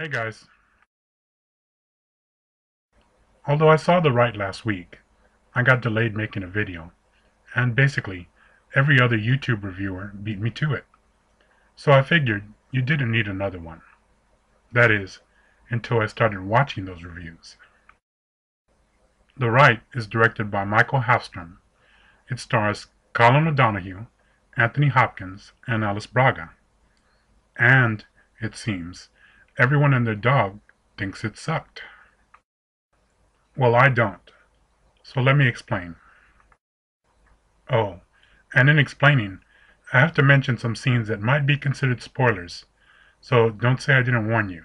Hey guys. Although I saw the Rite last week, I got delayed making a video, and basically, every other YouTube reviewer beat me to it. So I figured you didn't need another one. That is, until I started watching those reviews. The Rite is directed by Michael Halfstrom. It stars Colin O'Donoghue, Anthony Hopkins, and Alice Braga. And, it seems, everyone and their dog thinks it sucked. Well, I don't. So let me explain. Oh, and in explaining, I have to mention some scenes that might be considered spoilers, so don't say I didn't warn you.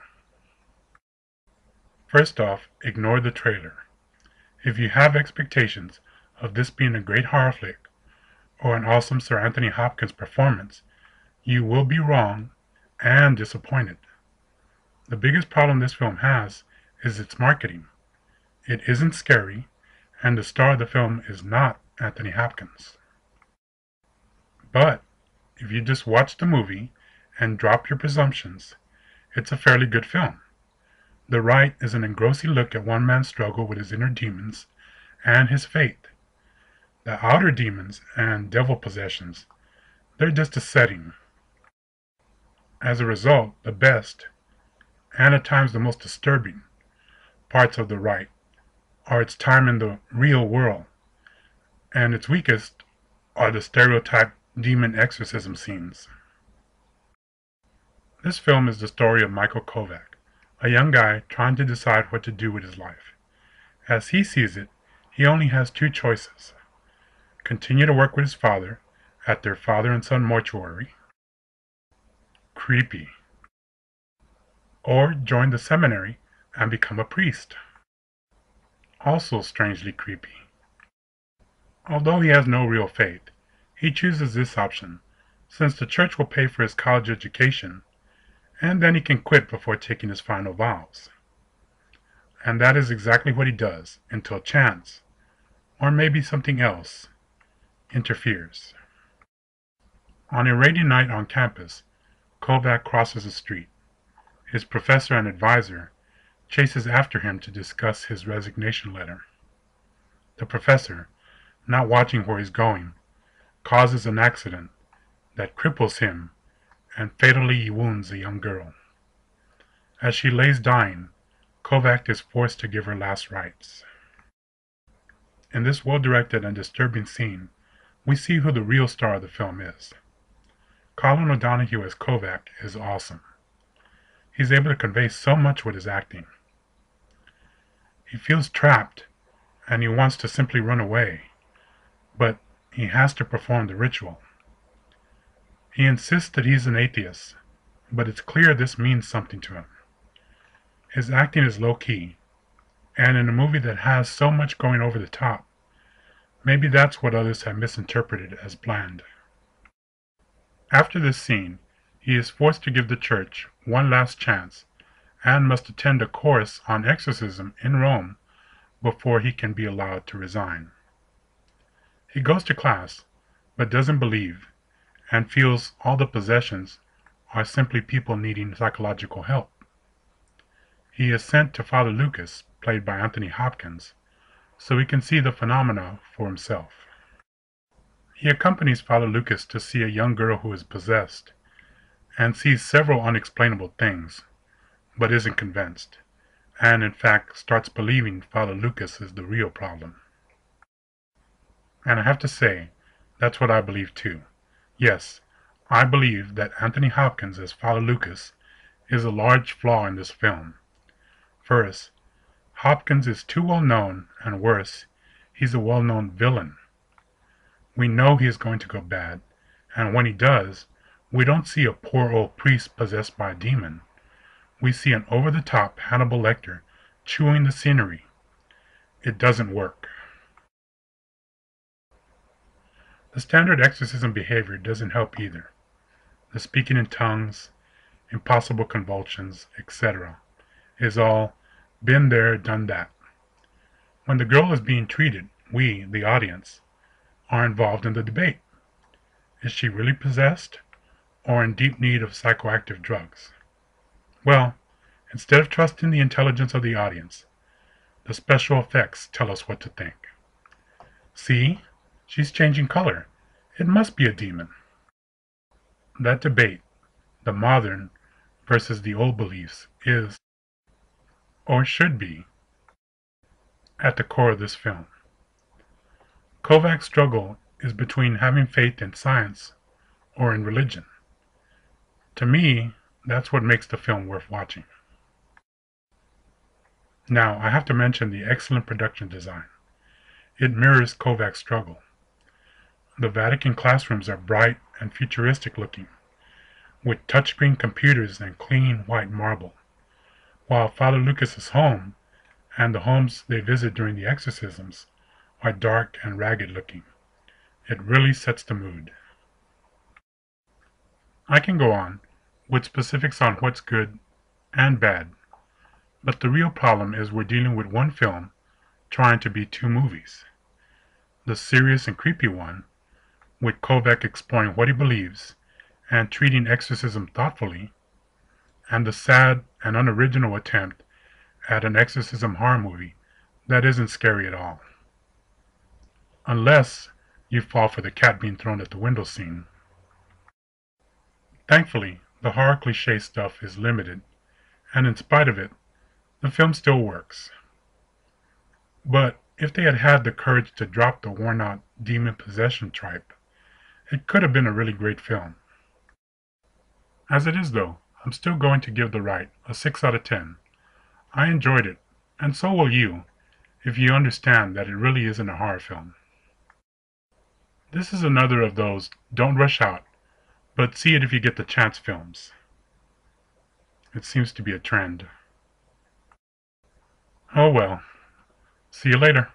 First off, ignore the trailer. If you have expectations of this being a great horror flick, or an awesome Sir Anthony Hopkins performance, you will be wrong and disappointed. The biggest problem this film has is its marketing. It isn't scary, and the star of the film is not Anthony Hopkins. But if you just watch the movie and drop your presumptions, it's a fairly good film. The Rite is an engrossing look at one man's struggle with his inner demons and his fate. The outer demons and devil possessions, they're just a setting. As a result, the best, and at times the most disturbing, parts of the Rite are its time in the real world, and its weakest are the stereotyped demon exorcism scenes. This film is the story of Michael Kovac, a young guy trying to decide what to do with his life. As he sees it, he only has two choices: continue to work with his father at their father and son mortuary, creepy, or join the seminary and become a priest, also strangely creepy. Although he has no real faith, he chooses this option, since the church will pay for his college education, and then he can quit before taking his final vows. And that is exactly what he does, until chance, or maybe something else, interferes. On a rainy night on campus, Kovac crosses the street. His professor and advisor chases after him to discuss his resignation letter. The professor, not watching where he's going, causes an accident that cripples him and fatally wounds a young girl. As she lays dying, Kovac is forced to give her last rites. In this well-directed and disturbing scene, we see who the real star of the film is. Colin O'Donoghue as Kovac is awesome. He's able to convey so much with his acting. He feels trapped, and he wants to simply run away, but he has to perform the ritual. He insists that he's an atheist, but it's clear this means something to him. His acting is low-key, and in a movie that has so much going over the top, maybe that's what others have misinterpreted as bland. After this scene, he is forced to give the church one last chance and must attend a course on exorcism in Rome before he can be allowed to resign. He goes to class, but doesn't believe, and feels all the possessions are simply people needing psychological help. He is sent to Father Lucas, played by Anthony Hopkins, so he can see the phenomena for himself. He accompanies Father Lucas to see a young girl who is possessed, and sees several unexplainable things, but isn't convinced, and in fact starts believing Father Lucas is the real problem. And I have to say, that's what I believe too. Yes, I believe that Anthony Hopkins as Father Lucas is a large flaw in this film. First, Hopkins is too well known, and worse, he's a well-known villain. We know he is going to go bad, and when he does, we don't see a poor old priest possessed by a demon. We see an over-the-top Hannibal Lecter chewing the scenery. It doesn't work. The standard exorcism behavior doesn't help either. The speaking in tongues, impossible convulsions, etc. is all been there, done that. When the girl is being treated, we, the audience, are involved in the debate. Is she really possessed, or in deep need of psychoactive drugs? Well, Instead of trusting the intelligence of the audience, the special effects tell us what to think. See? She's changing color. It must be a demon. That debate, the modern versus the old beliefs, is, or should be, at the core of this film. Kovac's struggle is between having faith in science or in religion. To me, that's what makes the film worth watching. Now, I have to mention the excellent production design. It mirrors Kovac's struggle. The Vatican classrooms are bright and futuristic looking, with touchscreen computers and clean white marble, while Father Lucas's home and the homes they visit during the exorcisms are dark and ragged looking. It really sets the mood. I can go on with specifics on what's good and bad, but the real problem is we're dealing with one film trying to be two movies. The serious and creepy one, with Kovac exploring what he believes and treating exorcism thoughtfully, and the sad and unoriginal attempt at an exorcism horror movie that isn't scary at all. Unless you fall for the cat being thrown at the window scene. Thankfully, the horror cliché stuff is limited, and in spite of it, the film still works. But if they had had the courage to drop the worn-out demon possession tripe, it could have been a really great film. As it is though, I'm still going to give the Rite a 6 out of 10. I enjoyed it, and so will you, if you understand that it really isn't a horror film. This is another of those don't rush out, but see it if you get the chance films. It seems to be a trend. Oh well. See you later.